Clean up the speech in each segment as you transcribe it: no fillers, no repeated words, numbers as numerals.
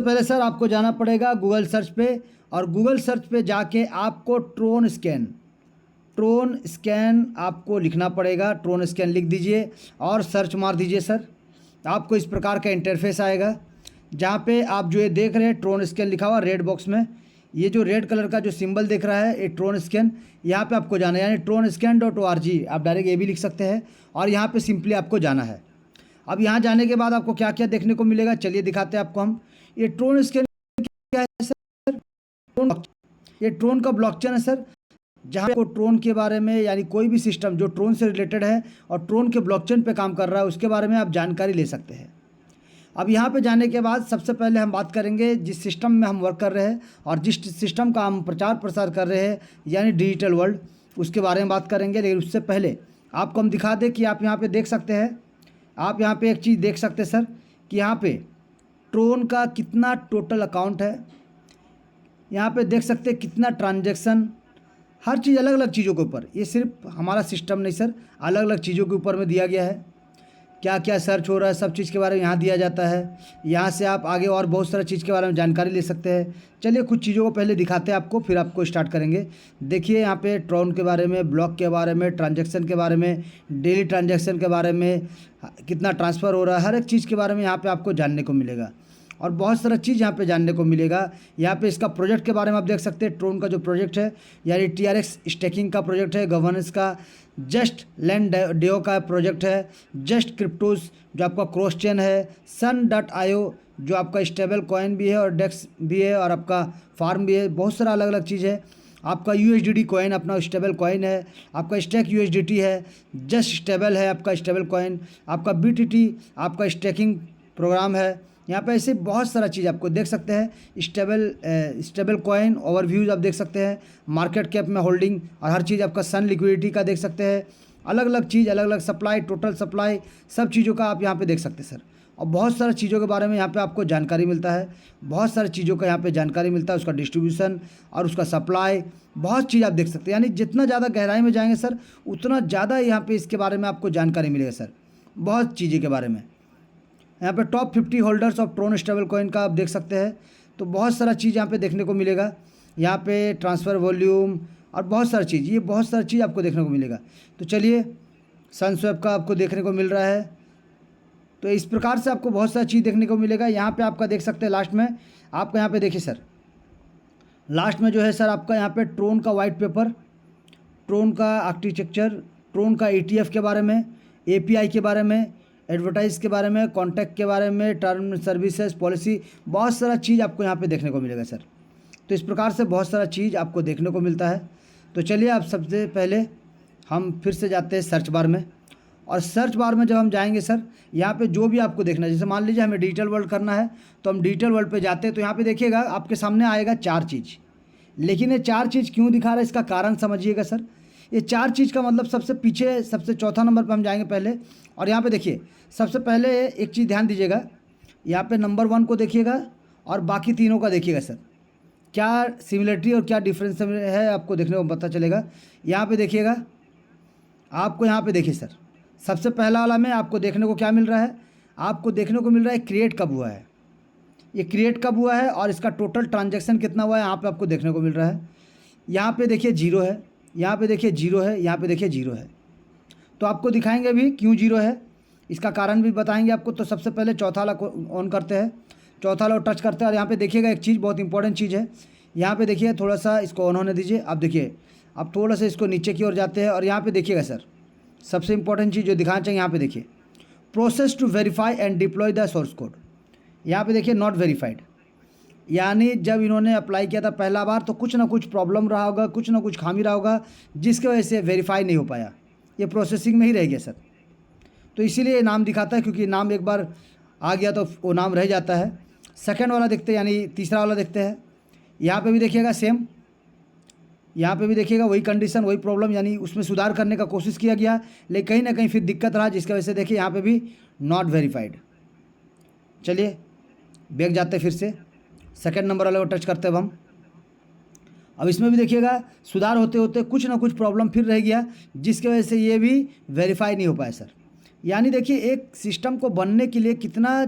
पहले सर आपको जाना पड़ेगा गूगल सर्च पे, और गूगल सर्च पे जाके आपको ट्रोन स्कैन आपको लिखना पड़ेगा। ट्रोन स्कैन लिख दीजिए और सर्च मार दीजिए सर। आपको इस प्रकार का इंटरफेस आएगा, जहाँ पे आप जो ये देख रहे हैं ट्रोन स्कैन लिखा हुआ रेड बॉक्स में, ये जो रेड कलर का जो सिंबल दिख रहा है ये ट्रोन स्कैन, यहाँ पे आपको जाना है, यानी TronScan.org आप डायरेक्ट ये भी लिख सकते हैं, और यहाँ पे सिंपली आपको जाना है। अब यहाँ जाने के बाद आपको क्या क्या देखने को मिलेगा, चलिए दिखाते हैं आपको हम। ये ट्रोन स्कैन क्या है सर? ये ट्रोन का ब्लॉकचेन है सर, जहाँ को ट्रोन के बारे में, यानी कोई भी सिस्टम जो ट्रोन से रिलेटेड है और ट्रोन के ब्लॉकचेन पे काम कर रहा है उसके बारे में आप जानकारी ले सकते हैं। अब यहाँ पे जाने के बाद सबसे पहले हम बात करेंगे जिस सिस्टम में हम वर्क कर रहे हैं और जिस सिस्टम का हम प्रचार प्रसार कर रहे हैं, यानी डिजिटल वर्ल्ड, उसके बारे में बात करेंगे। लेकिन उससे पहले आपको हम दिखा दें कि आप यहाँ पे देख सकते हैं, आप यहाँ पे एक चीज़ देख सकते हैं सर, कि यहाँ पे ट्रोन का कितना टोटल अकाउंट है, यहाँ पे देख सकते हैं कितना ट्रांजैक्शन, हर चीज़ अलग अलग चीज़ों के ऊपर। ये सिर्फ हमारा सिस्टम नहीं सर, अलग अलग चीज़ों के ऊपर में दिया गया है, क्या क्या सर्च हो रहा है सब चीज़ के बारे में यहाँ दिया जाता है। यहाँ से आप आगे और बहुत सारा चीज़ के बारे में जानकारी ले सकते हैं। चलिए कुछ चीज़ों को पहले दिखाते हैं आपको, फिर आपको स्टार्ट करेंगे। देखिए यहाँ पे ट्रोन के बारे में, ब्लॉक के बारे में, ट्रांजैक्शन के बारे में, डेली ट्रांजैक्शन के बारे में, कितना ट्रांसफ़र हो रहा है, हर एक चीज़ के बारे में यहाँ पर आपको जानने को मिलेगा, और बहुत सारा चीज़ यहाँ पे जानने को मिलेगा। यहाँ पे इसका प्रोजेक्ट के बारे में आप देख सकते हैं, ट्रोन का जो प्रोजेक्ट है, यानी TRX स्टेकिंग का प्रोजेक्ट है, गवर्नेंस का, जस्ट लैंड डेओ का प्रोजेक्ट है, जस्ट क्रिप्टोस जो आपका क्रॉस चेन है, Sun.io जो आपका स्टेबल कॉइन भी है और डेक्स भी है और आपका फार्म भी है, बहुत सारा अलग अलग चीज़ है। आपका USDT कॉइन अपना स्टेबल कॉइन है, आपका स्टेक USDT है, जस्ट स्टेबल है आपका स्टेबल कॉइन, आपका BTT आपका स्टेकिंग प्रोग्राम है। यहाँ पे ऐसे बहुत सारा चीज़ आपको देख सकते हैं। स्टेबल कॉइन ओवरव्यूज़ आप देख सकते हैं, मार्केट कैप में होल्डिंग और हर चीज़ आपका सन लिक्विडिटी का देख सकते हैं, अलग अलग चीज़, अलग अलग सप्लाई, टोटल सप्लाई, सब चीज़ों का आप यहाँ पे देख सकते हैं सर। और बहुत सारी चीज़ों के बारे में यहाँ पे आपको जानकारी मिलता है, बहुत सारी चीज़ों का यहाँ पे जानकारी मिलता है, उसका डिस्ट्रीब्यूशन और उसका सप्लाई, बहुत चीज़ आप देख सकते हैं। यानी जितना ज़्यादा गहराई में जाएंगे सर उतना ज़्यादा यहाँ पे इसके बारे में आपको जानकारी मिलेगा सर, बहुत चीज़ें के बारे में। यहाँ पे top 50 holders of Tron stable coin का आप देख सकते हैं, तो बहुत सारा चीज़ यहाँ पे देखने को मिलेगा। यहाँ पे ट्रांसफ़र वॉल्यूम और बहुत सारा चीज़, ये बहुत सारा चीज़ आपको देखने को मिलेगा। तो चलिए सनस्वैप का आपको देखने को मिल रहा है, तो इस प्रकार से आपको बहुत सारा चीज़ देखने को मिलेगा। यहाँ पे आपका देख सकते हैं लास्ट में, आपका यहाँ पे देखिए सर, लास्ट में जो है सर आपका यहाँ पे ट्रोन का वाइट पेपर, ट्रोन का आर्किटेक्चर, ट्रोन का ETF के बारे में, API के बारे में, एडवर्टाइज के बारे में, कॉन्टैक्ट के बारे में, टर्म सर्विसेज पॉलिसी, बहुत सारा चीज़ आपको यहाँ पे देखने को मिलेगा सर। तो इस प्रकार से बहुत सारा चीज़ आपको देखने को मिलता है। तो चलिए आप सबसे पहले हम फिर से जाते हैं सर्च बार में, और सर्च बार में जब हम जाएंगे सर, यहाँ पे जो भी आपको देखना है, जैसे मान लीजिए हमें डिजिटल वर्ल्ड करना है तो हम डिजिटल वर्ल्ड पे जाते हैं, तो यहाँ पे देखिएगा आपके सामने आएगा 4 चीज़। लेकिन ये 4 चीज़ क्यों दिखा रहा है, इसका कारण समझिएगा सर। ये 4 चीज़ का मतलब सबसे पीछे, सबसे चौथा नंबर पर हम जाएंगे पहले, और यहाँ पे देखिए सबसे पहले एक चीज़ ध्यान दीजिएगा, यहाँ पे नंबर 1 को देखिएगा और बाकी तीनों का देखिएगा सर, क्या सिमिलरिटी और क्या डिफरेंस है आपको देखने को पता चलेगा। यहाँ पे देखिएगा, आपको यहाँ पे देखिए सर, सबसे पहला वाला में आपको देखने को क्या मिल रहा है, आपको देखने को मिल रहा है क्रिएट कब हुआ है, ये क्रिएट कब हुआ है और इसका टोटल ट्रांजैक्शन कितना हुआ है, यहाँ पे आपको देखने को मिल रहा है। यहाँ पे देखिए 0 है, यहाँ पे देखिए 0 है, यहाँ पे देखिए 0 है। तो आपको दिखाएंगे भी क्यों 0 है, इसका कारण भी बताएंगे आपको। तो सबसे पहले चौथा वाला को ऑन करते हैं, चौथा वाला टच करते हैं, और यहाँ पे देखिएगा एक चीज़ बहुत इंपॉर्टेंट चीज़ है, यहाँ पे देखिए थोड़ा सा इसको ऑन होने दीजिए। अब देखिए, अब थोड़ा सा इसको नीचे की ओर जाते हैं, और यहाँ पे देखिएगा सर, सबसे इंपॉर्टेंट चीज़ जो दिखाना चाहिए, यहाँ पे देखिए process to verify and deploy the source code. यहाँ पे देखिए नॉट वेरीफाइड, यानी जब इन्होंने अप्लाई किया था पहला बार तो कुछ ना कुछ प्रॉब्लम रहा होगा, कुछ ना कुछ खामी रहा होगा, जिसकी वजह से वेरीफाई नहीं हो पाया, ये प्रोसेसिंग में ही रह गया सर। तो इसीलिए ये नाम दिखाता है, क्योंकि नाम एक बार आ गया तो वो नाम रह जाता है। सेकंड वाला देखते हैं, यानी तीसरा वाला देखते हैं। यहाँ पे भी देखिएगा सेम, यहाँ पे भी देखिएगा वही कंडीशन, वही प्रॉब्लम, यानी उसमें सुधार करने का कोशिश किया गया, लेकिन कहीं ना कहीं फिर दिक्कत रहा, जिसकी वजह से देखिए यहाँ पे भी नॉट वेरीफाइड। चलिए बैक जाते फिर से, सेकंड नंबर वाले को टच करते हैं हम। अब इसमें भी देखिएगा सुधार होते होते कुछ ना कुछ प्रॉब्लम फिर रह गया, जिसकी वजह से ये भी वेरीफाई नहीं हो पाया सर। यानी देखिए एक सिस्टम को बनने के लिए कितना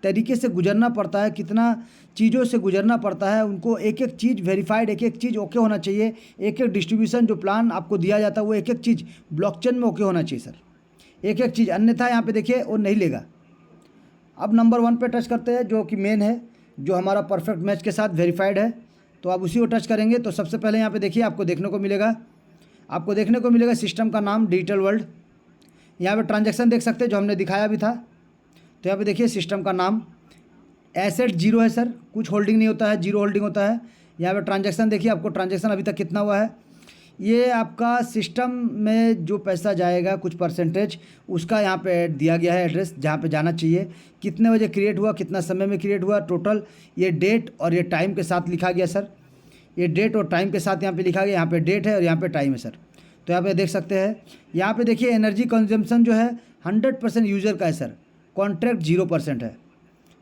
तरीके से गुजरना पड़ता है, कितना चीज़ों से गुजरना पड़ता है, उनको एक एक चीज़ वेरीफाइड, एक एक चीज़ ओके होना चाहिए, एक एक डिस्ट्रीब्यूशन जो प्लान आपको दिया जाता है वो एक एक चीज़ ब्लॉकचेन में ओके होना चाहिए सर, एक एक चीज़, अन्यथा यहाँ पे देखिए वो नहीं लेगा। अब नंबर 1 पे टच करते हैं जो कि मेन है, जो हमारा परफेक्ट मैच के साथ वेरीफाइड है, तो आप उसी को टच करेंगे। तो सबसे पहले यहाँ पे देखिए आपको देखने को मिलेगा सिस्टम का नाम डिजिटल वर्ल्ड। यहाँ पे ट्रांजैक्शन देख सकते हैं जो हमने दिखाया भी था। तो यहाँ पे देखिए सिस्टम का नाम, एसेट जीरो है सर, कुछ होल्डिंग नहीं होता है, जीरो होल्डिंग होता है। यहाँ पे ट्रांजैक्शन देखिए आपको ट्रांजैक्शन अभी तक कितना हुआ है, ये आपका सिस्टम में जो पैसा जाएगा कुछ परसेंटेज उसका यहाँ पे दिया गया है एड्रेस जहाँ पे जाना चाहिए, कितने बजे क्रिएट हुआ, कितना समय में क्रिएट हुआ, टोटल ये डेट और ये टाइम के साथ लिखा गया सर, ये डेट और टाइम के साथ यहाँ पे लिखा गया, यहाँ पे डेट है और यहाँ पे टाइम है सर। तो यहाँ पे देख सकते हैं, यहाँ पे देखिए एनर्जी कंजम्पशन जो है 100% यूज़र का है सर, कॉन्ट्रैक्ट 0% है।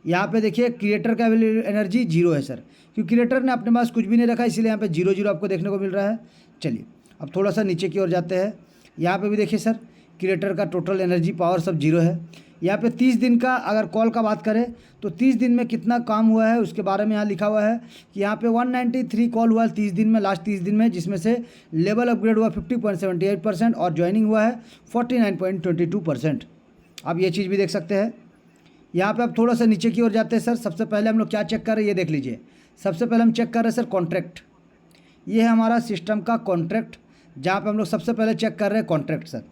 यहाँ पे देखिए क्रिएटर का एनर्जी 0 है सर, क्योंकि क्रिएटर ने अपने पास कुछ भी नहीं रखा, इसीलिए यहाँ पे 0 आपको देखने को मिल रहा है। चलिए अब थोड़ा सा नीचे की ओर जाते हैं, यहाँ पे भी देखिए सर क्रिएटर का टोटल एनर्जी पावर सब 0 है। यहाँ पे 30 दिन का अगर कॉल का बात करें तो 30 दिन में कितना काम हुआ है उसके बारे में यहाँ लिखा हुआ है कि यहाँ पे 193 कॉल हुआ है 30 दिन में, लास्ट 30 दिन में, जिसमें से लेवल अपग्रेड हुआ 50.78% और ज्वाइनिंग हुआ है 49.22%। आप ये चीज़ भी देख सकते हैं। यहाँ पे आप थोड़ा सा नीचे की ओर जाते हैं सर, सबसे पहले हम लोग क्या चेक कर रहे हैं ये देख लीजिए। सबसे पहले हम चेक कर रहे हैं सर कॉन्ट्रैक्ट, ये है हमारा सिस्टम का कॉन्ट्रैक्ट, जहाँ पे हम लोग सबसे पहले चेक कर रहे हैं कॉन्ट्रैक्ट सर।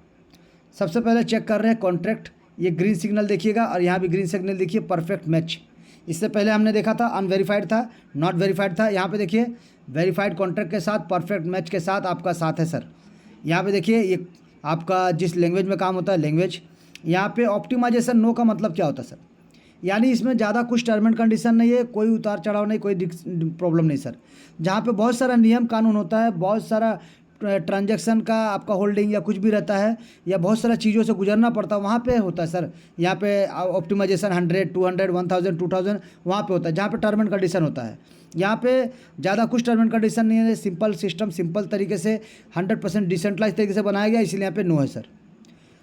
सबसे पहले चेक कर रहे हैं कॉन्ट्रैक्ट, ये ग्रीन सिग्नल देखिएगा और यहाँ भी ग्रीन सिग्नल देखिए, परफेक्ट मैच। इससे पहले हमने देखा था अनवेरीफाइड था, नॉट वेरीफाइड था, यहाँ पे देखिए वेरीफाइड कॉन्ट्रैक्ट के साथ परफेक्ट मैच के साथ आपका साथ है सर। यहाँ पे देखिए ये आपका जिस लैंग्वेज में काम होता है लैंग्वेज, यहाँ पे ऑप्टिमाइजेशन नो का मतलब क्या होता है सर, यानी इसमें ज़्यादा कुछ टर्म एंड कंडीशन नहीं है, कोई उतार चढ़ाव नहीं, कोई प्रॉब्लम नहीं सर। जहाँ पे बहुत सारा नियम कानून होता है, बहुत सारा ट्रांजैक्शन का आपका होल्डिंग या कुछ भी रहता है, या बहुत सारा चीज़ों से गुजरना पड़ता है, वहाँ पे होता है सर। यहाँ पे ऑप्टिमाइजेशन 100, 200, 1000, 2000 वहाँ पे होता है, जहाँ पे टर्म एंड कंडीशन होता है। यहाँ पे ज़्यादा कुछ टर्म एंड कंडीशन नहीं है, सिंपल सिस्टम, सिंपल तरीके से 100% डिसेंट्रलाइज तरीके से बनाया गया, इसलिए यहाँ पे नो है सर।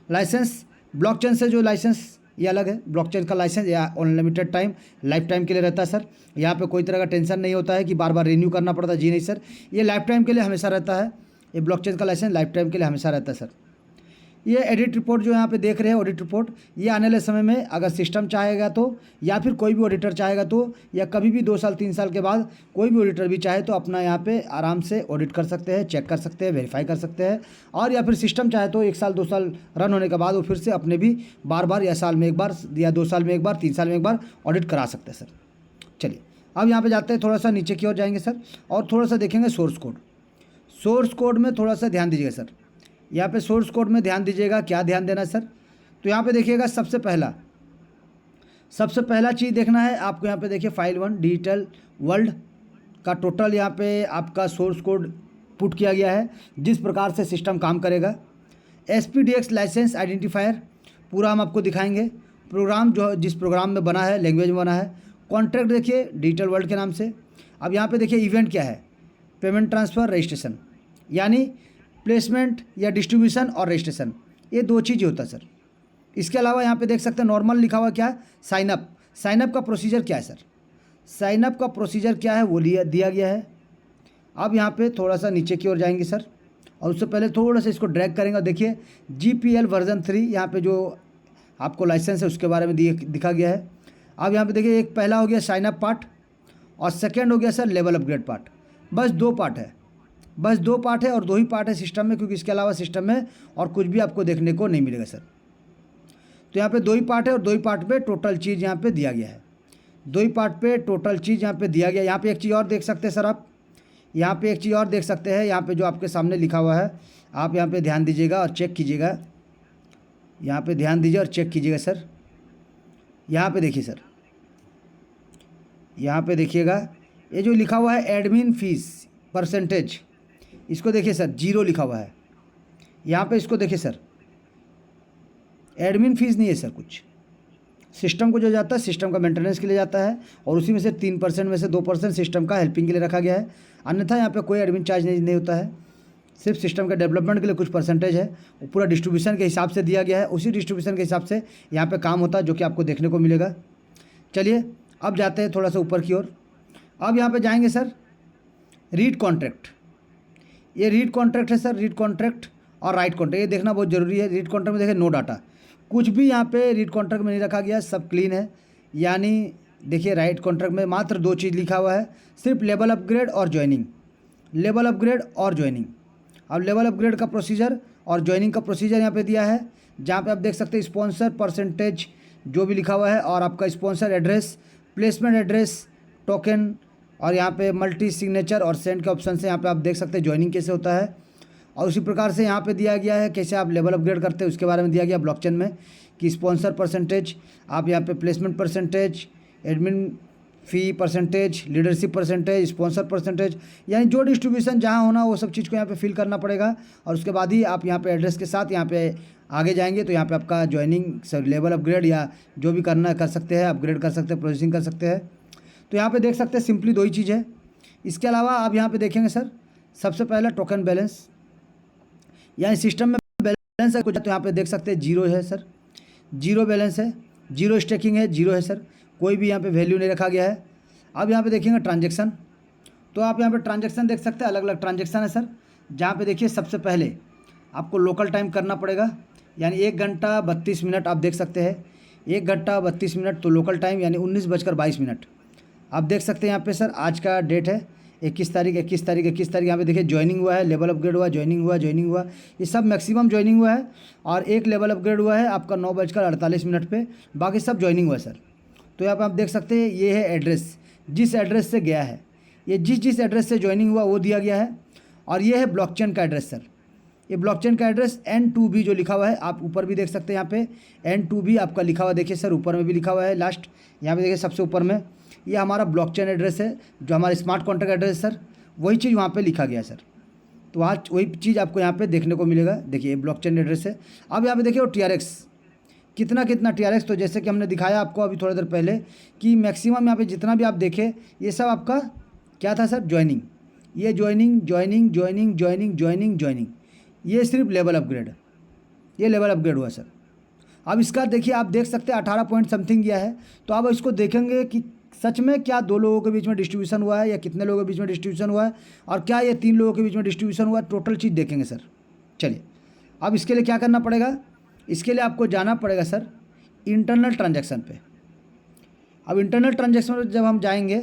लाइसेंस ब्लॉकचेन से जो लाइसेंस ये अलग है, ब्लॉकचेन का लाइसेंस या अनलिमिटेड टाइम, लाइफ टाइम के लिए रहता है सर। यहाँ पे कोई तरह का टेंशन नहीं होता है कि बार बार रिन्यू करना पड़ता है, जी नहीं सर, ये लाइफ टाइम के लिए हमेशा रहता है, ये ब्लॉकचेन का लाइसेंस लाइफ टाइम के लिए हमेशा रहता है सर। ये एडिट रिपोर्ट जो यहाँ पे देख रहे हैं ऑडिट रिपोर्ट, ये आने वाले समय में अगर सिस्टम चाहेगा तो, या फिर कोई भी ऑडिटर चाहेगा तो, या कभी भी 2 साल 3 साल के बाद कोई भी ऑडिटर भी चाहे तो अपना यहाँ पे आराम से ऑडिट कर सकते हैं, चेक कर सकते हैं, वेरीफाई कर सकते हैं। और या फिर सिस्टम चाहे तो 1 साल 2 साल रन होने के बाद वो फिर से अपने भी बार बार या साल में एक बार या 2 साल में एक बार 3 साल में एक बार ऑडिट करा सकते हैं सर। चलिए अब यहाँ पर जाते हैं, थोड़ा सा नीचे की ओर जाएंगे सर और थोड़ा सा देखेंगे सोर्स कोड। सोर्स कोड में थोड़ा सा ध्यान दीजिएगा सर, यहाँ पे सोर्स कोड में ध्यान दीजिएगा। क्या ध्यान देना है सर, तो यहाँ पे देखिएगा सबसे पहला चीज़ देखना है आपको। यहाँ पे देखिए फाइल 1 डिजिटल वर्ल्ड का टोटल यहाँ पे आपका सोर्स कोड पुट किया गया है, जिस प्रकार से सिस्टम काम करेगा। SPDX लाइसेंस आइडेंटिफायर पूरा हम आपको दिखाएंगे, प्रोग्राम जो जिस प्रोग्राम में बना है, लैंग्वेज में बना है। कॉन्ट्रैक्ट देखिए डिजिटल वर्ल्ड के नाम से। अब यहाँ पे देखिए इवेंट क्या है, पेमेंट ट्रांसफ़र रजिस्ट्रेशन, यानी प्लेसमेंट या डिस्ट्रीब्यूशन और रजिस्ट्रेशन, ये 2 चीज़ होता है सर। इसके अलावा यहाँ पे देख सकते हैं नॉर्मल लिखा हुआ क्या है, साइनअप। साइनअप का प्रोसीजर क्या है सर, साइनअप का प्रोसीजर क्या है वो दिया गया है। अब यहाँ पे थोड़ा सा नीचे की ओर जाएंगे सर, और उससे पहले थोड़ा सा इसको ड्रैग करेंगे और देखिए GPL वर्जन 3 यहाँ पे जो आपको लाइसेंस है उसके बारे में दिखा गया है। अब यहाँ पे देखिए एक पहला हो गया साइनअप पार्ट और सेकेंड हो गया सर लेवल अपग्रेड पार्ट। बस 2 पार्ट है, बस 2 पार्ट है और 2 ही पार्ट है सिस्टम में, क्योंकि इसके अलावा सिस्टम में और कुछ भी आपको देखने को नहीं मिलेगा सर। तो यहाँ पे 2 ही पार्ट है और 2 ही पार्ट पे टोटल चीज़ यहाँ पे दिया गया है, 2 ही पार्ट पे टोटल चीज़ यहाँ पे दिया गया। यहाँ पे एक चीज़ और देख सकते हैं सर आप, यहाँ पे एक चीज़ और देख सकते हैं, यहाँ पे जो आपके सामने लिखा हुआ है आप यहाँ पे ध्यान दीजिएगा और चेक कीजिएगा। यहाँ पे ध्यान दीजिए और चेक कीजिएगा सर। यहाँ पे देखिए सर, यहाँ पे देखिएगा ये जो लिखा हुआ है एडमिन फीस परसेंटेज, इसको देखिए सर 0 लिखा हुआ है। यहाँ पे इसको देखिए सर, एडमिन फीस नहीं है सर कुछ, सिस्टम को जो जाता है सिस्टम का मेंटेनेंस के लिए जाता है, और उसी में से 3% में से 2% सिस्टम का हेल्पिंग के लिए रखा गया है। अन्यथा यहाँ पे कोई एडमिन चार्ज नहीं होता है, सिर्फ सिस्टम के डेवलपमेंट के लिए कुछ परसेंटेज है, वो पूरा डिस्ट्रीब्यूशन के हिसाब से दिया गया है, उसी डिस्ट्रीब्यूशन के हिसाब से यहाँ पे काम होता है, जो कि आपको देखने को मिलेगा। चलिए अब जाते हैं थोड़ा सा ऊपर की ओर। अब यहाँ पे जाएंगे सर रीड कॉन्ट्रैक्ट। ये रीड कॉन्ट्रैक्ट है सर, रीड कॉन्ट्रैक्ट और राइट कॉन्ट्रैक्ट, ये देखना बहुत ज़रूरी है। रीड कॉन्ट्रैक्ट में देखिए नो डाटा, कुछ भी यहाँ पे रीड कॉन्ट्रैक्ट में नहीं रखा गया, सब क्लीन है। यानी देखिए राइट कॉन्ट्रैक्ट में मात्र दो चीज़ लिखा हुआ है, सिर्फ लेवल अपग्रेड और ज्वाइनिंग, लेवल अपग्रेड और ज्वाइनिंग। अब लेवल अपग्रेड का प्रोसीजर और ज्वाइनिंग का प्रोसीजर यहाँ पे दिया है, जहाँ पे आप देख सकते हैं स्पॉन्सर परसेंटेज जो भी लिखा हुआ है और आपका sponsor address, placement address, token और यहाँ पे मल्टी सिग्नेचर और सेंड के ऑप्शन से यहाँ पे आप देख सकते हैं ज्वाइनिंग कैसे होता है। और उसी प्रकार से यहाँ पे दिया गया है कैसे आप लेवल अपग्रेड करते हैं, उसके बारे में दिया गया ब्लॉकचेन में कि स्पॉन्सर परसेंटेज, आप यहाँ पे placement percentage, admin fee percentage, leadership percentage, sponsor percentage, यानी जो डिस्ट्रीब्यूशन जहाँ होना वो सब चीज़ को यहाँ पे फिल करना पड़ेगा। और उसके बाद ही आप यहाँ पे एड्रेस के साथ यहाँ पे आगे जाएंगे तो यहाँ पे आपका ज्वाइनिंग सब लेवल अपग्रेड या जो भी करना कर सकते हैं, अपग्रेड कर सकते हैं, प्रोसेसिंग कर सकते हैं। तो यहाँ पे देख सकते हैं सिंपली दो ही चीज़ है। इसके अलावा आप यहाँ पे देखेंगे सर सबसे पहला टोकन बैलेंस, यानी सिस्टम में बैलेंस है कुछ, तो यहाँ पे देख सकते हैं जीरो है सर, जीरो बैलेंस है, जीरो स्टेकिंग है, जीरो है सर, कोई भी यहाँ पे वैल्यू नहीं रखा गया है। अब यहाँ पे देखेंगे ट्रांजेक्शन, तो आप यहाँ पे ट्रांजेक्शन देख सकते हैं, अलग अलग ट्रांजेक्शन है सर। जहाँ पे देखिए सबसे पहले आपको लोकल टाइम करना पड़ेगा, यानी 1 घंटा 32 मिनट आप देख सकते हैं, 1 घंटा 32 मिनट तो लोकल टाइम यानी 19:22 आप देख सकते हैं। यहाँ पे सर आज का डेट है 21 तारीख, 21 तारीख, 21 तारीख। यहाँ पे देखिए ज्वाइनिंग हुआ है, लेवल अपग्रेड हुआ, ज्वाइनिंग हुआ, ज्वाइनिंग हुआ, ये सब मैक्सिमम ज्वाइनिंग हुआ है। और एक लेवल अपग्रेड हुआ है आपका 9:48 पे, बाकी सब ज्वाइनिंग हुआ है सर। तो यहाँ पे आप देख सकते हैं ये है एड्रेस, जिस एड्रेस से गया है, ये जिस एड्रेस से ज्वाइनिंग हुआ वो दिया गया है। और ये है ब्लॉकचेन का एड्रेस सर, ये ब्लॉकचेन का एड्रेस N2B जो लिखा हुआ है, आप ऊपर भी देख सकते हैं यहाँ पे N2B आपका लिखा हुआ, देखिए सर ऊपर में भी लिखा हुआ है लास्ट, यहाँ पे देखिए सबसे ऊपर में, ये हमारा ब्लॉकचेन एड्रेस है, जो हमारा स्मार्ट कॉन्ट्रैक्ट एड्रेस है सर, वही चीज़ वहाँ पे लिखा गया है सर। तो वहाँ वही चीज़ आपको यहाँ पे देखने को मिलेगा, देखिए ब्लॉकचेन एड्रेस है। अब यहाँ पे देखिए वो TRX कितना TRX, तो जैसे कि हमने दिखाया आपको अभी थोड़ी देर पहले कि मैक्सिमम यहाँ पे जितना भी आप देखें ये सब आपका क्या था सर, ज्वाइनिंग, ये joining joining joining joining joining joining, ये सिर्फ लेवल अपग्रेड, ये लेवल अपग्रेड हुआ सर। अब इसका देखिए आप देख सकते हैं 18 पॉइंट समथिंग गया है। तो आप इसको देखेंगे कि सच में क्या 2 लोगों के बीच में डिस्ट्रीब्यूशन हुआ है या कितने लोगों के बीच में डिस्ट्रीब्यूशन हुआ है, और क्या ये 3 लोगों के बीच में डिस्ट्रीब्यूशन हुआ है, टोटल चीज़ देखेंगे सर। चलिए अब इसके लिए क्या करना पड़ेगा, इसके लिए आपको जाना पड़ेगा सर इंटरनल ट्रांजैक्शन पे। अब इंटरनल ट्रांजैक्शन में जब हम जाएंगे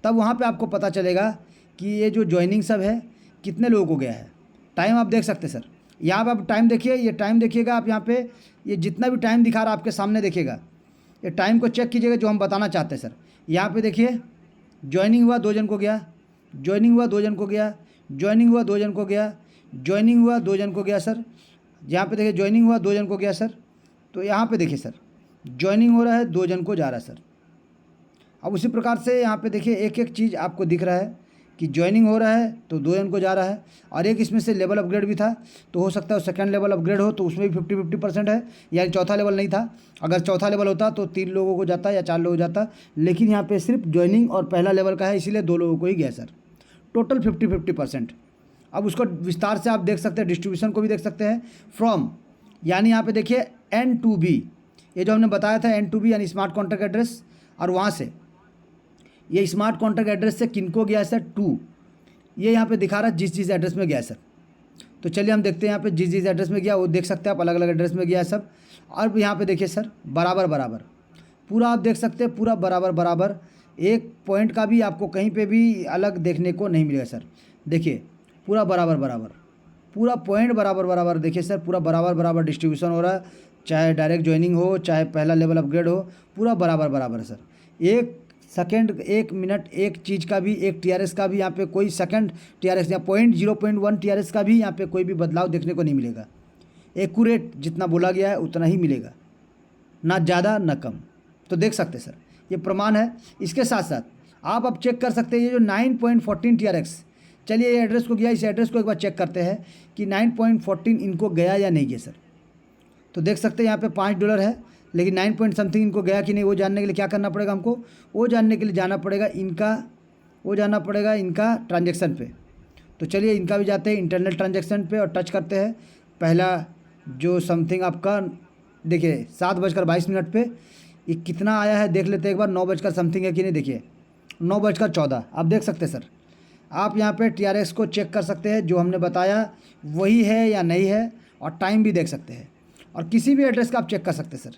तब वहाँ पे आपको पता चलेगा कि ये जो ज्वाइनिंग सब है कितने लोगों को गया है। टाइम आप देख सकते हैं सर, यहाँ पर आप टाइम देखिए, ये टाइम देखिएगा आप, यहाँ पे ये जितना भी टाइम दिखा रहा है आपके सामने देखिएगा, ये टाइम को चेक कीजिएगा जो हम बताना चाहते हैं सर। यहाँ पे देखिए ज्वाइनिंग हुआ 2 जन को गया, ज्वाइनिंग हुआ 2 जन को गया, ज्वाइनिंग हुआ 2 जन को गया, ज्वाइनिंग हुआ 2 जन को गया सर। यहाँ पे देखिए ज्वाइनिंग हुआ 2 जन को गया सर। तो यहाँ पे देखिए सर ज्वाइनिंग हो रहा है, 2 जन को जा रहा है सर। अब उसी प्रकार से यहाँ पे देखिए एक एक चीज़ आपको दिख रहा है कि ज्वाइनिंग हो रहा है तो 2 जन को जा रहा है, और एक इसमें से लेवल अपग्रेड भी था, तो हो सकता है सेकंड लेवल अपग्रेड हो तो उसमें भी 50-50% है, यानी चौथा लेवल नहीं था। अगर चौथा लेवल होता तो 3 लोगों को जाता या 4 लोगों को जाता, लेकिन यहाँ पे सिर्फ ज्वाइनिंग और पहला लेवल का है, इसीलिए 2 लोगों को ही गया सर, टोटल 50-50%। अब उसको विस्तार से आप देख सकते हैं, डिस्ट्रीब्यूशन को भी देख सकते हैं फ्रॉम, यानी यहाँ पे देखिए N2B, ये जो हमने बताया था N2B यानी स्मार्ट कॉन्ट्रैक्ट एड्रेस, और वहाँ से ये स्मार्ट कॉन्ट्रैक्ट एड्रेस से किनको गया है सर, 2, ये यहाँ पे दिखा रहा है जिस एड्रेस में गया है सर। तो चलिए हम देखते हैं यहाँ पे जिस एड्रेस में गया वो देख सकते हैं आप, अलग अलग एड्रेस में गया है सब। और यहाँ पे देखिए सर बराबर बराबर पूरा आप देख सकते हैं, पूरा बराबर बराबर, एक पॉइंट का भी आपको कहीं पे भी अलग देखने को नहीं मिलेगा सर। देखिए पूरा बराबर बराबर, पूरा पॉइंट बराबर बराबर, देखिए सर पूरा बराबर बराबर डिस्ट्रीब्यूशन हो रहा है, चाहे डायरेक्ट ज्वाइनिंग हो चाहे पहला लेवल अपग्रेड हो, पूरा बराबर बराबर है सर। 1 सेकेंड 1 मिनट एक चीज़ का भी, एक TRS का भी यहाँ पे कोई सेकंड TRS या 0.01 TRS का भी यहाँ पे कोई भी बदलाव देखने को नहीं मिलेगा। एक्यूरेट जितना बोला गया है उतना ही मिलेगा, ना ज़्यादा ना कम। तो देख सकते हैं सर ये प्रमाण है। इसके साथ साथ आप अब चेक कर सकते हैं ये जो 9.14 TRX, चलिए ये एड्रेस को गया, इस एड्रेस को एक बार चेक करते हैं कि 9.14 इनको गया या नहीं गया सर। तो देख सकते हैं यहाँ पे $5 है, लेकिन 9 पॉइंट समथिंग इनको गया कि नहीं, वो जानने के लिए क्या करना पड़ेगा हमको, वो जानने के लिए जाना पड़ेगा इनका ट्रांजैक्शन पे। तो चलिए इनका भी जाते हैं इंटरनल ट्रांजैक्शन पे और टच करते हैं। पहला जो समथिंग आपका देखिए 7:22 पे ये कितना आया है देख लेते हैं एक बार, 9 बजकर समथिंग है कि नहीं। देखिए 9 बजकर 14 आप देख सकते हैं सर। आप यहाँ पे TRX को चेक कर सकते हैं, जो हमने बताया वही है या नहीं है, और टाइम भी देख सकते हैं। और किसी भी एड्रेस का आप चेक कर सकते हैं सर,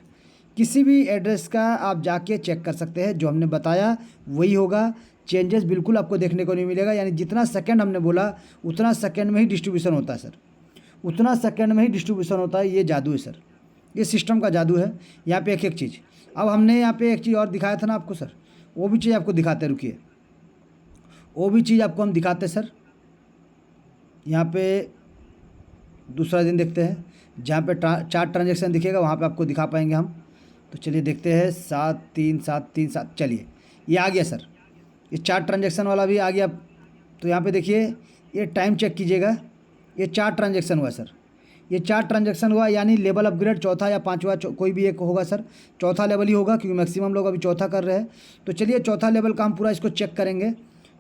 किसी भी एड्रेस का आप जाके चेक कर सकते हैं, जो हमने बताया वही होगा। चेंजेस बिल्कुल आपको देखने को नहीं मिलेगा, यानी जितना सेकंड हमने बोला उतना सेकंड में ही डिस्ट्रीब्यूशन होता है सर, उतना सेकंड में ही डिस्ट्रीब्यूशन होता है। ये जादू है सर, ये सिस्टम का जादू है। यहाँ पे एक एक चीज़, अब हमने यहाँ पे एक चीज़ और दिखाया था ना आपको सर, वो भी चीज़ आपको दिखाते, रुकिए वो भी चीज़ आपको हम दिखाते सर। यहाँ पे दूसरा दिन देखते हैं, जहाँ पे चार ट्रांजेक्शन दिखेगा वहाँ पे आपको दिखा पाएंगे हम। तो चलिए देखते हैं, 7 3 7 3 7, चलिए ये आ गया सर, ये 4 ट्रांजेक्शन वाला भी आ गया। तो यहाँ पे देखिए, ये टाइम चेक कीजिएगा, ये 4 ट्रांजेक्शन हुआ सर, ये 4 ट्रांजेक्शन हुआ, यानी लेवल अपग्रेड चौथा या पाँचवा कोई भी एक होगा सर, चौथा लेवल ही होगा, क्योंकि मैक्सिमम लोग अभी चौथा कर रहे हैं। तो चलिए चौथा लेवल का हम पूरा इसको चेक करेंगे।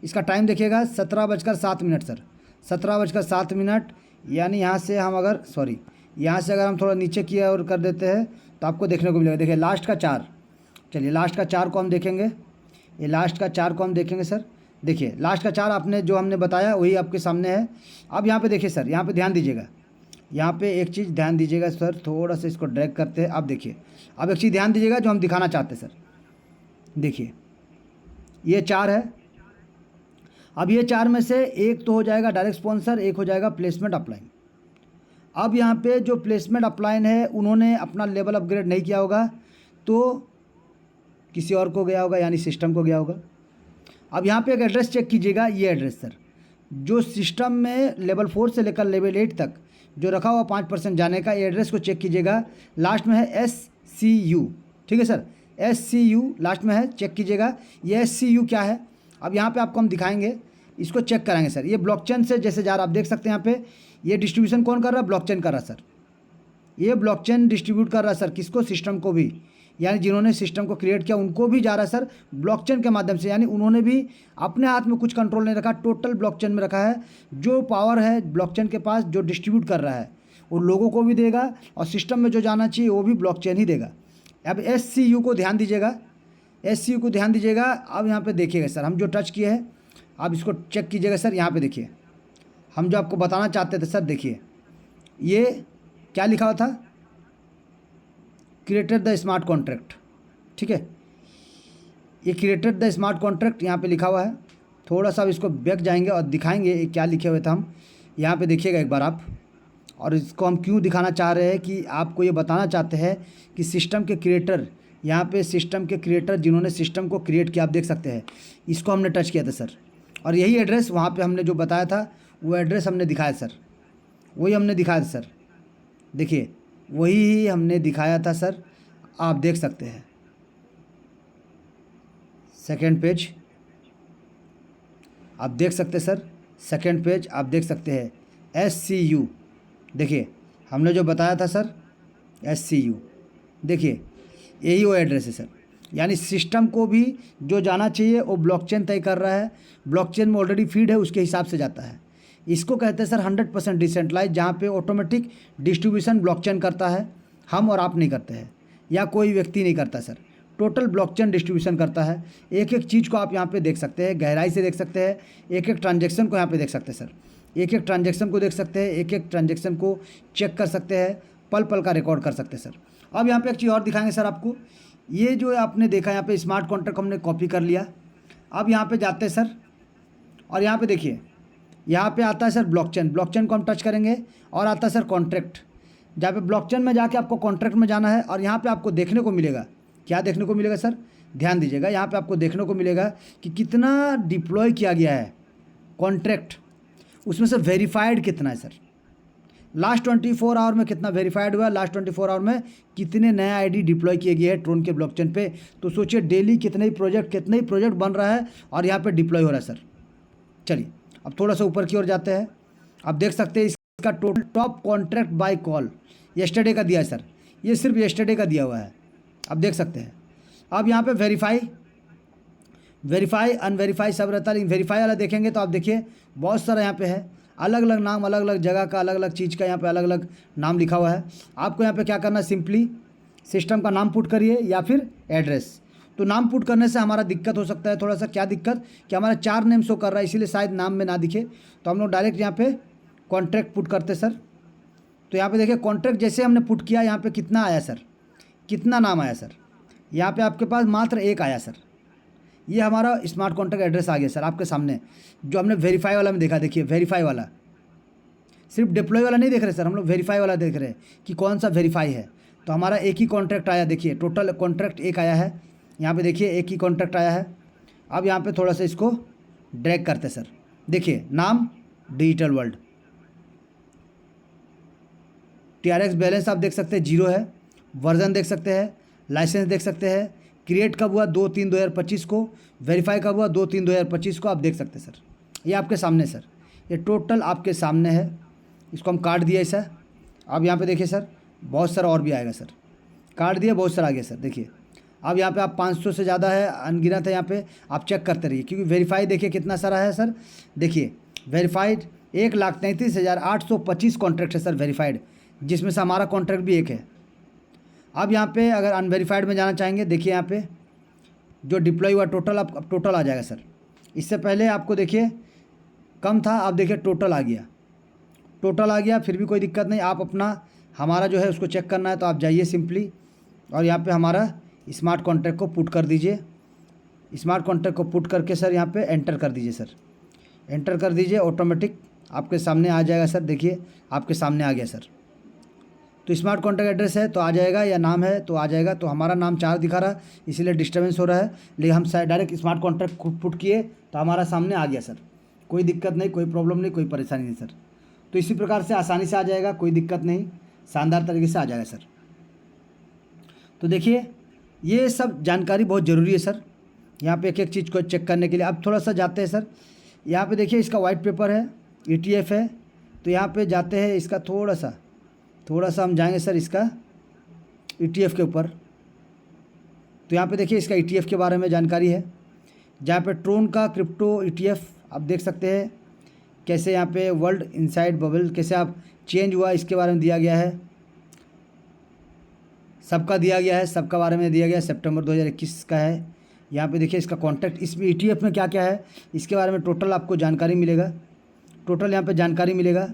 इसका टाइम देखिएगा 17 बजकर 7 मिनट सर, 17 बजकर 7 मिनट। यानी यहाँ से हम अगर यहाँ से अगर हम थोड़ा नीचे किया और कर देते हैं तो आपको देखने को मिलेगा। देखिए लास्ट का 4, चलिए लास्ट का 4 को हम देखेंगे, ये लास्ट का 4 को हम देखेंगे सर। देखिए लास्ट का 4 आपने जो हमने बताया वही आपके सामने है। अब यहाँ पे देखिए सर, यहाँ पे ध्यान दीजिएगा, यहाँ पे एक चीज़ ध्यान दीजिएगा सर, थोड़ा सा इसको ड्रैग करते हैं। अब देखिए, अब एक चीज़ ध्यान दीजिएगा जो हम दिखाना चाहते हैं सर। देखिए ये 4 है, अब ये 4 में से एक तो हो जाएगा डायरेक्ट स्पॉन्सर, एक हो जाएगा प्लेसमेंट अपलाइन। अब यहाँ पे जो प्लेसमेंट अपलाइन है उन्होंने अपना लेवल अपग्रेड नहीं किया होगा, तो किसी और को गया होगा, यानी सिस्टम को गया होगा। अब यहाँ पे एक एड्रेस चेक कीजिएगा, ये एड्रेस सर, जो सिस्टम में लेवल 4 से लेकर लेवल 8 तक जो रखा हुआ 5% जाने का, ये एड्रेस को चेक कीजिएगा। लास्ट में है SCU, ठीक है सर, SCU लास्ट में है, चेक कीजिएगा ये SCU क्या है। अब यहाँ पे आपको हम दिखाएंगे, इसको चेक कराएंगे सर। ये ब्लॉकचेन से जैसे जा रहा, आप देख सकते हैं यहाँ पे, ये डिस्ट्रीब्यूशन कौन कर रहा है, ब्लॉकचेन कर रहा है सर। ये ब्लॉकचेन डिस्ट्रीब्यूट कर रहा है सर, किसको, सिस्टम को भी, यानी जिन्होंने सिस्टम को क्रिएट किया उनको भी जा रहा है सर ब्लॉकचेन के माध्यम से। यानी उन्होंने भी अपने हाथ में कुछ कंट्रोल नहीं रखा, टोटल ब्लॉकचेन में रखा है। जो पावर है ब्लॉकचेन के पास, जो डिस्ट्रीब्यूट कर रहा है वो लोगों को भी देगा, और सिस्टम में जो जाना चाहिए वो भी ब्लॉकचेन ही देगा। अब SCU को ध्यान दीजिएगा, SCU को ध्यान दीजिएगा। अब यहाँ पे देखिएगा सर, हम जो टच किए हैं आप इसको चेक कीजिएगा सर। यहाँ पे देखिए, हम जो आपको बताना चाहते थे सर, देखिए ये क्या लिखा हुआ था, क्रिएटेड द स्मार्ट कॉन्ट्रैक्ट, ठीक है, ये क्रिएटेड द स्मार्ट कॉन्ट्रैक्ट यहाँ पे लिखा हुआ है। थोड़ा सा अब इसको बैक जाएंगे और दिखाएंगे ये क्या लिखे हुए थे हम। यहाँ पे देखिएगा एक बार आप, और इसको हम क्यों दिखाना चाह रहे हैं कि आपको ये बताना चाहते हैं कि सिस्टम के क्रिएटर, यहाँ पे सिस्टम के क्रिएटर जिन्होंने सिस्टम को क्रिएट किया, आप देख सकते हैं, इसको हमने टच किया था सर। और यही एड्रेस वहाँ पे हमने जो बताया था वो एड्रेस हमने दिखाया सर, वही हमने दिखाया था सर। देखिए वही हमने दिखाया था सर, आप देख सकते हैं। सेकेंड पेज आप देख सकते हैं सर, सेकेंड पेज आप देख सकते हैं, SCU, देखिए हमने जो बताया था सर SCU, देखिए यही वो एड्रेस है सर। यानी सिस्टम को भी जो जाना चाहिए वो ब्लॉकचेन तय कर रहा है, ब्लॉकचेन में ऑलरेडी फीड है, उसके हिसाब से जाता है। इसको कहते हैं सर 100% डिसेंट्रलाइज, जहाँ पे ऑटोमेटिक डिस्ट्रीब्यूशन ब्लॉकचेन करता है, हम और आप नहीं करते हैं, या कोई व्यक्ति नहीं करता सर, टोटल ब्लॉकचेन डिस्ट्रीब्यूशन करता है। एक एक चीज़ को आप यहाँ पे देख सकते हैं, गहराई से देख सकते हैं, एक एक ट्रांजेक्शन को यहाँ पे देख सकते हैं सर, एक एक ट्रांजेक्शन को देख सकते हैं, एक एक ट्रांजेक्शन को चेक कर सकते हैं, पल पल का रिकॉर्ड कर सकते हैं सर। अब यहाँ पे एक चीज़ और दिखाएंगे सर आपको, ये जो आपने देखा यहाँ पे स्मार्ट कॉन्ट्रैक्ट हमने कॉपी कर लिया। अब यहाँ पे जाते हैं सर, और यहाँ पे देखिए, यहाँ पे आता है सर ब्लॉकचेन, ब्लॉकचेन को हम टच करेंगे और आता है सर कॉन्ट्रैक्ट, जहाँ पे ब्लॉकचेन में जाके आपको कॉन्ट्रैक्ट में जाना है। और यहाँ पे आपको देखने को मिलेगा, क्या देखने को मिलेगा सर, ध्यान दीजिएगा, यहाँ पे आपको देखने को मिलेगा कि कितना डिप्लॉय किया गया है कॉन्ट्रैक्ट, उसमें से वेरीफाइड कितना है सर, लास्ट 24 आवर में कितना वेरीफाइड हुआ, लास्ट 24 आवर में कितने नए ID डिप्लॉय किए गए हैं ट्रोन के ब्लॉकचेन पे। तो सोचिए डेली कितने ही प्रोजेक्ट बन रहा है और यहाँ पे डिप्लॉय हो रहा है सर। चलिए अब थोड़ा सा ऊपर की ओर जाते हैं, आप देख सकते हैं इसका total top contract by call yesterday का दिया है सर, ये सिर्फ येस्टरडे का दिया हुआ है, आप देख सकते हैं। अब यहाँ पे वेरीफाई अनवेरीफाई सब रहता है, लेकिन वेरीफाई वाला देखेंगे तो आप देखिए बहुत सारा यहाँ पे है, अलग अलग नाम, अलग अलग जगह का, अलग अलग चीज़ का यहाँ पे अलग अलग नाम लिखा हुआ है। आपको यहाँ पे क्या करना है, सिंपली सिस्टम का नाम पुट करिए या फिर एड्रेस। तो नाम पुट करने से हमारा दिक्कत हो सकता है थोड़ा सा। क्या दिक्कत कि हमारा 4 नेम शो कर रहा है, इसीलिए शायद नाम में ना दिखे। तो हम लोग डायरेक्ट यहाँ पे कॉन्ट्रैक्ट पुट करते सर। तो यहाँ पे देखिए कॉन्ट्रैक्ट जैसे हमने पुट किया, यहाँ पे कितना आया सर, कितना नाम आया सर, यहाँ पे आपके पास मात्र 1 आया सर। ये हमारा स्मार्ट कॉन्ट्रैक्ट एड्रेस आ गया सर आपके सामने, जो हमने वेरीफाई वाला में देखा। देखिए वेरीफाई वाला, सिर्फ डिप्लॉय वाला नहीं देख रहे सर, हम लोग वेरीफाई वाला देख रहे हैं कि कौन सा वेरीफाई है। तो हमारा एक ही कॉन्ट्रैक्ट आया, देखिए टोटल कॉन्ट्रैक्ट 1 आया है। यहाँ पे देखिए एक ही कॉन्ट्रैक्ट आया है। अब यहाँ पे थोड़ा सा इसको ड्रैग करते सर। देखिए नाम डिजिटल वर्ल्ड, TRX बैलेंस आप देख सकते हैं 0 है। वर्जन देख सकते हैं, लाइसेंस देख सकते हैं, क्रिएट कब हुआ 2/3/2025 को, वेरीफाई कब हुआ 2/3/2025 को, आप देख सकते हैं सर। ये आपके सामने सर, ये टोटल आपके सामने है। इसको हम काट दिया ऐसा। अब यहाँ पे देखिए सर बहुत सारा और भी आएगा सर, काट दिया बहुत सारा आ गया सर। देखिए अब यहाँ पे आप 500 से ज़्यादा है, अनगिनत है। यहाँ पे आप चेक करते रहिए, क्योंकि वेरीफाई देखिए कितना सारा है सर। देखिए वेरीफाइड 1,33,825 कॉन्ट्रैक्ट है सर वेरीफाइड, जिसमें से हमारा कॉन्ट्रैक्ट भी एक है। अब यहाँ पे अगर अनवेरीफाइड में जाना चाहेंगे, देखिए यहाँ पे जो डिप्लॉय हुआ टोटल, अब टोटल आ जाएगा सर। इससे पहले आपको देखिए कम था, अब देखिए टोटल आ गया, टोटल आ गया। फिर भी कोई दिक्कत नहीं, आप अपना हमारा जो है उसको चेक करना है तो आप जाइए सिंपली और यहाँ पे हमारा स्मार्ट कॉन्ट्रैक्ट को पुट कर दीजिए। स्मार्ट कॉन्ट्रैक्ट को पुट करके सर यहाँ पे एंटर कर दीजिए सर, एंटर कर दीजिए, ऑटोमेटिक आपके सामने आ जाएगा सर। देखिए आपके सामने आ गया सर। तो स्मार्ट कॉन्ट्रैक्ट एड्रेस है तो आ जाएगा, या नाम है तो आ जाएगा। तो हमारा नाम 4 दिखा रहा है, इसीलिए डिस्टर्बेंस हो रहा है। लेकिन हम डायरेक्ट स्मार्ट कॉन्ट्रैक्ट पुट किए तो हमारा सामने आ गया सर। कोई दिक्कत नहीं, कोई प्रॉब्लम नहीं, कोई परेशानी नहीं सर। तो इसी प्रकार से आसानी से आ जाएगा, कोई दिक्कत नहीं, शानदार तरीके से आ जाएगा सर। तो देखिए ये सब जानकारी बहुत ज़रूरी है सर, यहाँ पे एक एक चीज़ को चेक करने के लिए। अब थोड़ा सा जाते हैं सर, यहाँ पे देखिए इसका वाइट पेपर है, ETF है। तो यहाँ पे जाते हैं, इसका थोड़ा सा हम जाएंगे सर इसका ETF के ऊपर। तो यहाँ पे देखिए इसका ETF के बारे में जानकारी है, जहाँ पे ट्रोन का क्रिप्टो ETF आप देख सकते हैं। कैसे यहाँ पे वर्ल्ड इनसाइड बबल कैसे आप चेंज हुआ, इसके बारे में दिया गया है, सबका दिया गया है, सबका बारे में दिया गया है। सितंबर 2021 का है। यहाँ पे देखिए इसका कॉन्टैक्ट, इसमें ETF में क्या क्या है इसके बारे में टोटल आपको जानकारी मिलेगा। टोटल यहाँ पे जानकारी मिलेगा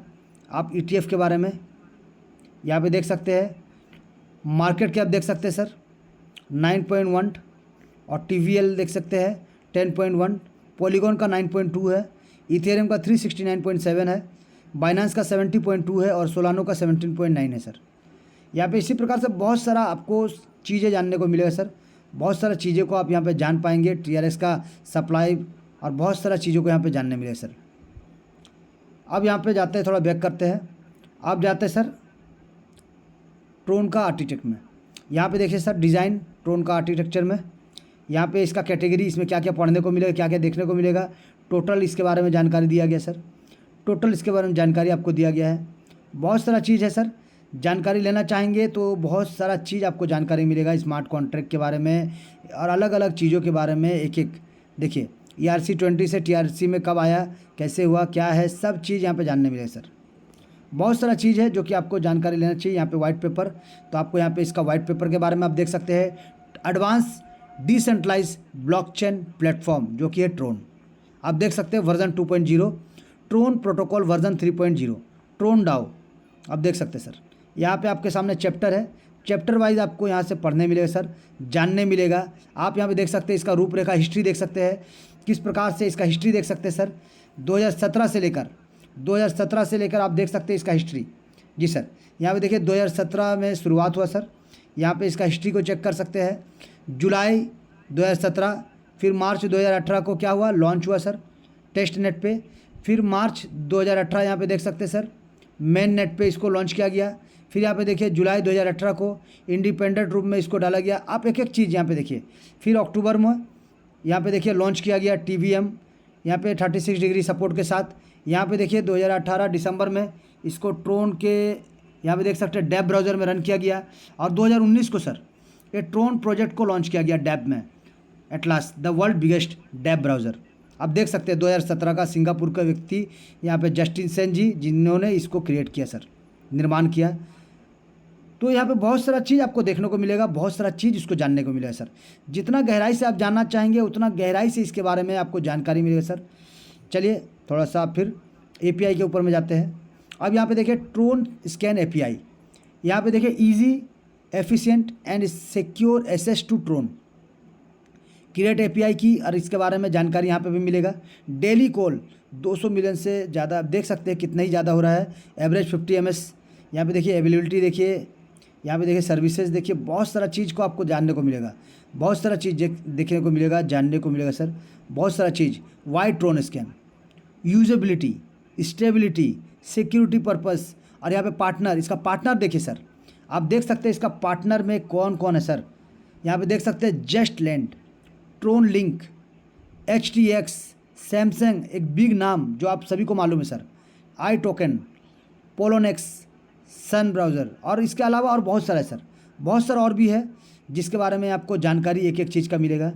आप ETF के बारे में यहाँ पे देख सकते हैं। मार्केट कैप देख सकते हैं सर 9.1, और TVL देख सकते हैं 10.1, पॉलीगॉन का 9.2 है, इथेरियम का 369.7 है, बाइनेंस का 70.2 है, और सोलानो का 17.9 है सर। यहाँ पे इसी प्रकार से बहुत सारा आपको चीज़ें जानने को मिलेगा सर। बहुत सारा चीज़ों को आप यहाँ पे जान पाएंगे, TRX का सप्लाई और बहुत सारा चीज़ों को यहाँ पे जानने मिलेगा सर। अब यहाँ पे जाते हैं, थोड़ा बैक करते हैं। अब जाते हैं सर ट्रोन का आर्किटेक्ट में। यहाँ पे देखिए सर डिज़ाइन ट्रोन का आर्किटेक्चर में, यहाँ पे इसका कैटेगरी, इसमें क्या क्या पढ़ने को मिलेगा, क्या क्या देखने को मिलेगा, टोटल इसके बारे में जानकारी दिया गया सर। टोटल इसके बारे में जानकारी आपको दिया गया है। बहुत सारा चीज़ है सर, जानकारी लेना चाहेंगे तो बहुत सारा चीज़ आपको जानकारी मिलेगा स्मार्ट कॉन्ट्रैक्ट के बारे में और अलग अलग चीज़ों के बारे में। एक एक देखिए ERC-20 से TRC में कब आया, कैसे हुआ, क्या है, सब चीज़ यहाँ पे जानने मिलेगा सर। बहुत सारा चीज़ है जो कि आपको जानकारी लेना चाहिए। यहाँ पे वाइट पेपर, तो आपको यहाँ पे इसका वाइट पेपर के बारे में आप देख सकते हैं। एडवांस डिसेंट्रलाइज ब्लॉकचेन प्लेटफॉर्म जो कि है ट्रोन, आप देख सकते हैं version 2.0, Tron protocol version 3.0, Tron DAO आप देख सकते हैं सर। यहाँ पे आपके सामने चैप्टर है, चैप्टर वाइज आपको यहाँ से पढ़ने मिलेगा सर, जानने मिलेगा। आप यहाँ पे देख सकते हैं इसका रूपरेखा, हिस्ट्री देख सकते हैं, किस प्रकार से इसका हिस्ट्री देख सकते हैं सर। 2017 से लेकर आप देख सकते हैं इसका हिस्ट्री। जी सर, यहाँ पे देखिए 2017 में शुरुआत हुआ सर। यहाँ पे इसका हिस्ट्री को चेक कर सकते हैं। जुलाई 2017, फिर मार्च 2018 को क्या हुआ, लॉन्च हुआ सर टेस्ट नेट पे। फिर मार्च 2018 यहाँ पे देख सकते हैं सर मेन नेट पे इसको लॉन्च किया गया। फिर यहाँ पे देखिए जुलाई 2018 को इंडिपेंडेंट रूप में इसको डाला गया। आप एक एक चीज़ यहाँ पे देखिए। फिर अक्टूबर में यहाँ पे देखिए लॉन्च किया गया TVM, यहाँ पे 36 डिग्री सपोर्ट के साथ। यहाँ पे देखिए 2018 दिसंबर में इसको ट्रोन के यहाँ पे देख सकते हैं डैब ब्राउज़र में रन किया गया। और 2019 को सर ये ट्रोन प्रोजेक्ट को लॉन्च किया गया डैब में, atlas the world biggest dab browser. आप देख सकते हैं 2017 का सिंगापुर का व्यक्ति यहाँ पे जस्टिन सेन जी, जिन्होंने इसको क्रिएट किया सर, निर्माण किया। तो यहाँ पे बहुत सारा चीज़ आपको देखने को मिलेगा, बहुत सारा चीज़ इसको जानने को मिलेगा सर। जितना गहराई से आप जानना चाहेंगे उतना गहराई से इसके बारे में आपको जानकारी मिलेगी सर। चलिए थोड़ा सा फिर API के ऊपर में जाते हैं। अब यहाँ पे देखिए ट्रोन स्कैन API, यहाँ पे देखिए easy efficient and secure access to Tron create API की, और इसके बारे में जानकारी यहाँ पे भी मिलेगा। डेली कॉल 200 मिलियन से ज़्यादा, आप देख सकते हैं कितना ही ज़्यादा हो रहा है। एवरेज 50 ms, यहाँ पे देखिए अवेलेबिलिटी देखिए, यहाँ पे देखिए सर्विसेज देखिए, बहुत सारा चीज़ को आपको जानने को मिलेगा, बहुत सारा चीज़ देखने को मिलेगा, जानने को मिलेगा सर, बहुत सारा चीज़। Wide tron scan, usability, stability, security purpose, और यहाँ पे पार्टनर, इसका पार्टनर देखिए सर, आप देख सकते हैं इसका पार्टनर में कौन कौन है सर। यहाँ पे देख सकते हैं JustLend, TronLink, HTX, Samsung एक बिग नाम जो आप सभी को मालूम है sir, I token, Poloniex, Sun browser, और इसके अलावा और बहुत सारा है सर, बहुत सारा और भी है जिसके बारे में आपको जानकारी एक एक चीज़ का मिलेगा।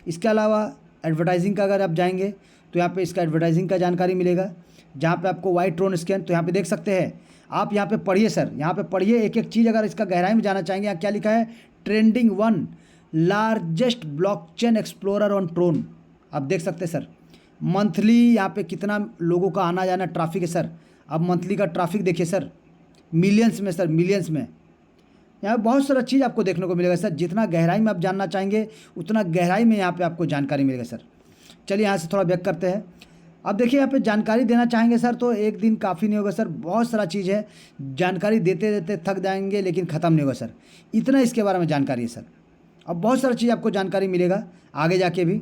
इसके अलावा एडवर्टाइजिंग का अगर आप जाएंगे तो यहाँ पे इसका एडवर्टाइजिंग का जानकारी मिलेगा, जहाँ पे आपको वाइड ट्रोन स्कैन, तो यहाँ पे देख सकते हैं आप, यहाँ पे पढ़िए सर, यहाँ पे पढ़िए एक एक चीज़। अगर इसका गहराई में जाना चाहेंगे, यहाँ क्या लिखा है, trending 1 largest blockchain explorer on Tron, आप देख सकते हैं सर। मंथली यहाँ पे कितना लोगों का आना जाना ट्रैफिक है सर, अब मंथली का ट्रैफिक देखिए सर, मिलियंस में सर, मिलियंस में। यहाँ बहुत सारा चीज़ आपको देखने को मिलेगा सर। जितना गहराई में आप जानना चाहेंगे उतना गहराई में यहाँ पे आपको जानकारी मिलेगा सर। चलिए यहाँ से थोड़ा बैक करते हैं। अब देखिए यहाँ पे जानकारी देना चाहेंगे सर तो एक दिन काफ़ी नहीं होगा सर, बहुत सारा चीज़ है, जानकारी देते देते थक जाएंगे लेकिन ख़त्म नहीं होगा सर। इतना इसके बारे में जानकारी है सर। अब बहुत सारा चीज़ आपको जानकारी मिलेगा आगे जाके भी।